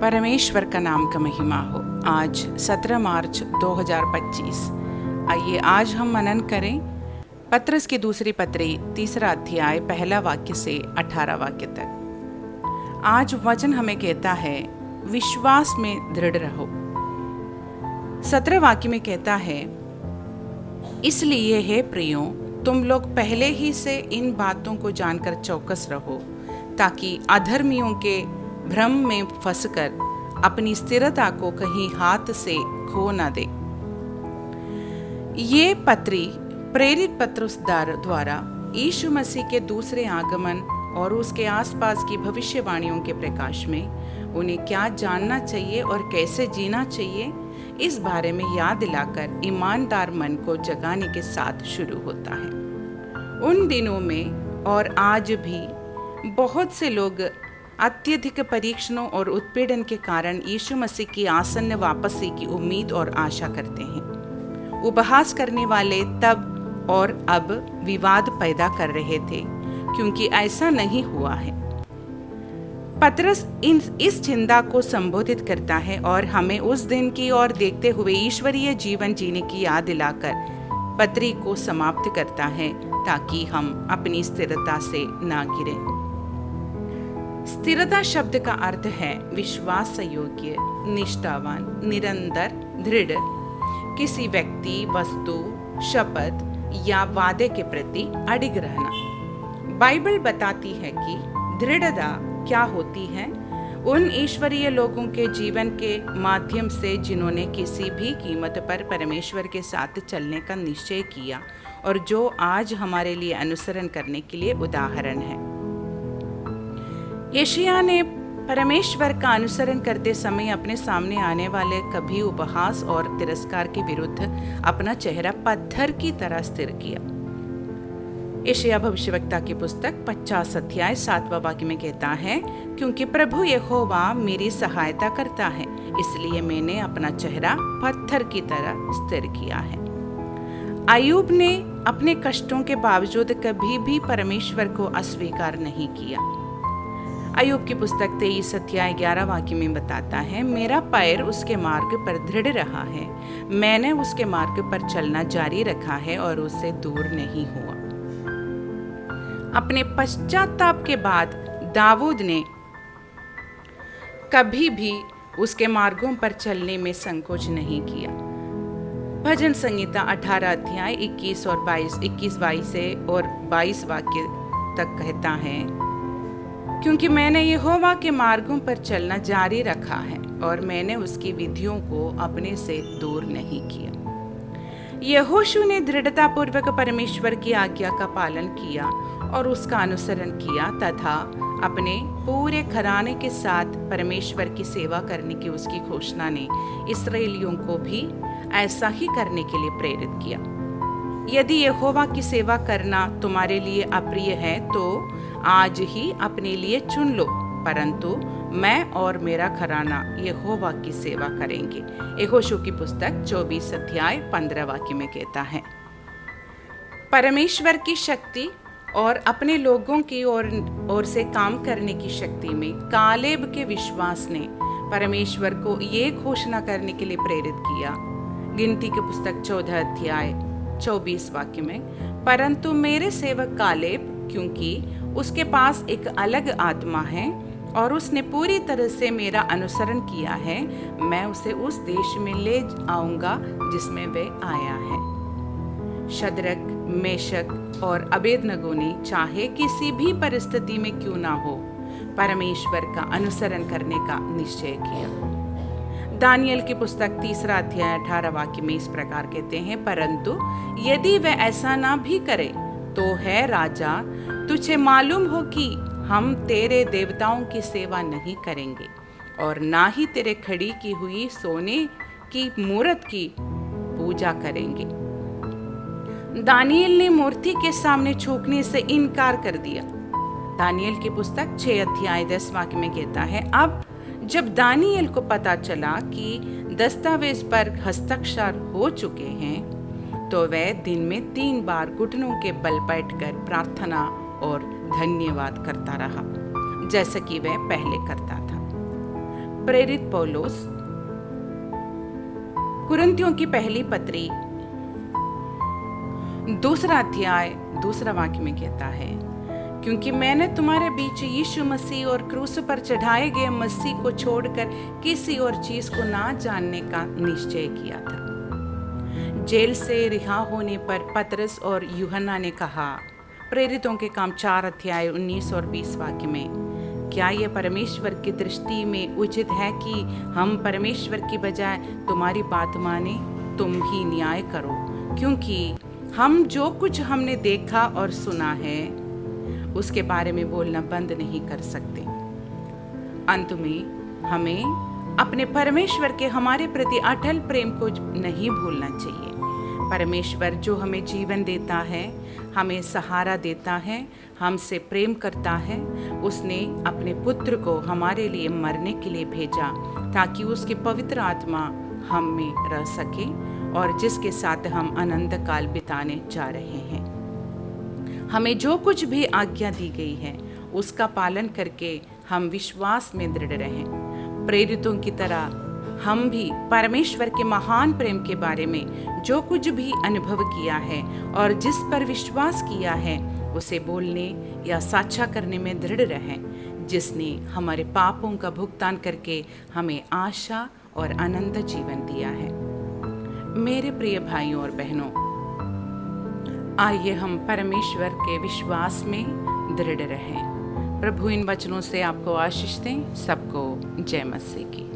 परमेश्वर का नाम का महिमा हो। आज 17 मार्च 2025। आइए आज हम मनन करें पत्रस की दूसरी पत्री 3 अध्याय 1 वाक्य से 18 वाक्य तक। आज वचन हमें कहता है विश्वास में दृढ़ रहो। 17 वाक्य में कहता है, इसलिए हे प्रियो, तुम लोग पहले ही से इन बातों को जानकर चौकस रहो, ताकि अधर्मियों के भ्रम में फंसकर अपनी स्थिरता को कहीं हाथ से खो न दे। ये पत्री प्रेरित पत्रस द्वारा यीशु मसीह के दूसरे आगमन और उसके आसपास की भविष्यवाणियों के प्रकाश में उन्हें क्या जानना चाहिए और कैसे जीना चाहिए, इस बारे में याद दिलाकर ईमानदार मन को जगाने के साथ शुरू होता है। उन दिनों में और आज भी बहुत से लोग अत्यधिक परीक्षणों और उत्पीड़न के कारण यीशु मसीह की आसन्न वापसी की उम्मीद और आशा करते हैं। उपहास करने वाले तब और अब विवाद पैदा कर रहे थे, क्योंकि ऐसा नहीं हुआ है। पत्रस इस चिंता को संबोधित करता है और हमें उस दिन की ओर देखते हुए ईश्वरीय जीवन जीने की याद दिलाकर पत्री को समाप्त करता है, ताकि हम अपनी स्थिरता से ना गिरें। स्थिरता शब्द का अर्थ है विश्वास योग्य, निष्ठावान, निरंतर, दृढ़, किसी व्यक्ति, वस्तु, शपथ या वादे के प्रति अडिग रहना। बाइबल बताती है कि दृढ़ता क्या होती है। उन ईश्वरीय लोगों के जीवन के माध्यम से जिन्होंने किसी भी कीमत पर परमेश्वर के साथ चलने का निश्चय किया और जो आज हमारे लिए अनुसरण करने के लिए उदाहरण है। यशायाह ने परमेश्वर का अनुसरण करते समय अपने सामने आने वाले कभी उपहास और तिरस्कार के विरुद्ध अपना चेहरा पत्थर की तरह स्थिर किया। यशायाह भविष्यवक्ता की पुस्तक 50 अध्याय 7वां वाक्य में कहता है, क्योंकि प्रभु यहोवा मेरी सहायता करता है, इसलिए मैंने अपना चेहरा पत्थर की तरह स्थिर किया है। अय्यूब ने अपने कष्टों के बावजूद कभी भी परमेश्वर को अस्वीकार नहीं किया। अय्यूब की पुस्तक 23 अध्याय 11 वाक्य में बताता है, मेरा पैर उसके मार्ग पर दृढ़ रहा है, मैंने उसके मार्ग पर चलना जारी रखा है और उससे दूर नहीं हुआ। अपने पश्चाताप के बाद दाऊद ने कभी भी उसके मार्गों पर चलने में संकोच नहीं किया। भजन संहिता 18 अध्याय 21 और 22 से और 22 वाक्य तक कहता है, क्योंकि मैंने यहोवा के मार्गों पर चलना जारी रखा है और मैंने उसकी विधियों को अपने से दूर नहीं किया। यहोशू ने दृढ़तापूर्वक परमेश्वर की आज्ञा का पालन किया और उसका अनुसरण किया तथा अपने पूरे घराने के साथ परमेश्वर की सेवा करने की उसकी घोषणा ने इस्राएलियों को भी ऐसा ही करने के लिए प्रेरित किया। यदि यहोवा की सेवा करना तुम्हारे लिए अप्रिय है तो आज ही अपने लिए चुन लो, परंतु मैं और मेरा घराना यहोवा की सेवा करेंगे। यहोशू की पुस्तक 24 अध्याय 15 वाक्य में कहता है। परमेश्वर की शक्ति और अपने लोगों की ओर से काम करने की शक्ति में कालेब के विश्वास ने परमेश्वर को ये घोषणा करने के लिए प्रेरित किया। गिनती की पुस्तक 14 अध्याय 24 वाक्य में, परंतु मेरे सेवक कालेब, क्योंकि उसके पास एक अलग आत्मा है और उसने पूरी तरह से मेरा अनुसरण किया है, मैं उसे उस देश में ले आऊंगा जिसमें वह आया है। शद्रक, मेशक और अबेदनगो ने चाहे किसी भी परिस्थिति में क्यों ना हो परमेश्वर का अनुसरण करने का निश्चय किया। दानियल की पुस्तक 3 अध्याय 18 वाक्य में इस प्रकार कहते हैं, परंतु यदि वह ऐसा ना भी करे तो है राजा, तुझे मालूम हो कि हम तेरे देवताओं की सेवा नहीं करेंगे और ना ही तेरे खड़ी की हुई सोने की मूर्त की पूजा करेंगे। दानियल ने मूर्ति के सामने झुकने से इनकार कर दिया। दानियल की पुस्तक 6 अध्याय 10 वाक्य में कहता है, अब जब दानियल को पता चला कि दस्तावेज पर हस्ताक्षर हो चुके हैं, तो वह दिन में 3 बार घुटनों के बल बैठकर प्रार्थना और धन्यवाद करता रहा, जैसा कि वह पहले करता था। प्रेरित पौलुस कुरिन्थियों की पहली पत्री 2 अध्याय 2 वाक्य में कहता है, क्योंकि मैंने तुम्हारे बीच यीशु मसीह और क्रूस पर चढ़ाए गए मसीह को छोड़कर किसी और चीज को ना जानने का निश्चय किया था। जेल से रिहा होने पर पतरस और यूहन्ना ने कहा, प्रेरितों के काम 4 अध्याय 19 और 20 वाक्य में, क्या यह परमेश्वर की दृष्टि में उचित है कि हम परमेश्वर की बजाय तुम्हारी बात माने? तुम ही न्याय करो, क्योंकि हम जो कुछ हमने देखा और सुना है उसके बारे में बोलना बंद नहीं कर सकते। अंत में हमें अपने परमेश्वर के हमारे प्रति अटल प्रेम को नहीं भूलना चाहिए। परमेश्वर जो हमें जीवन देता है, हमें सहारा देता है, हमसे प्रेम करता है, उसने अपने पुत्र को हमारे लिए मरने के लिए भेजा ताकि उसकी पवित्र आत्मा हम में रह सके और जिसके साथ हम अनंत काल बिताने जा रहे हैं। हमें जो कुछ भी आज्ञा दी गई है उसका पालन करके हम विश्वास में दृढ़ रहें। प्रेरितों की तरह हम भी परमेश्वर के महान प्रेम के बारे में जो कुछ भी अनुभव किया है और जिस पर विश्वास किया है उसे बोलने या साझा करने में दृढ़ रहें, जिसने हमारे पापों का भुगतान करके हमें आशा और अनंत जीवन दिया है। मेरे प्रिय भाइयों और बहनों, आइए हम परमेश्वर के विश्वास में दृढ़ रहें। प्रभु इन वचनों से आपको आशीष दें। सबको जय मसीह की।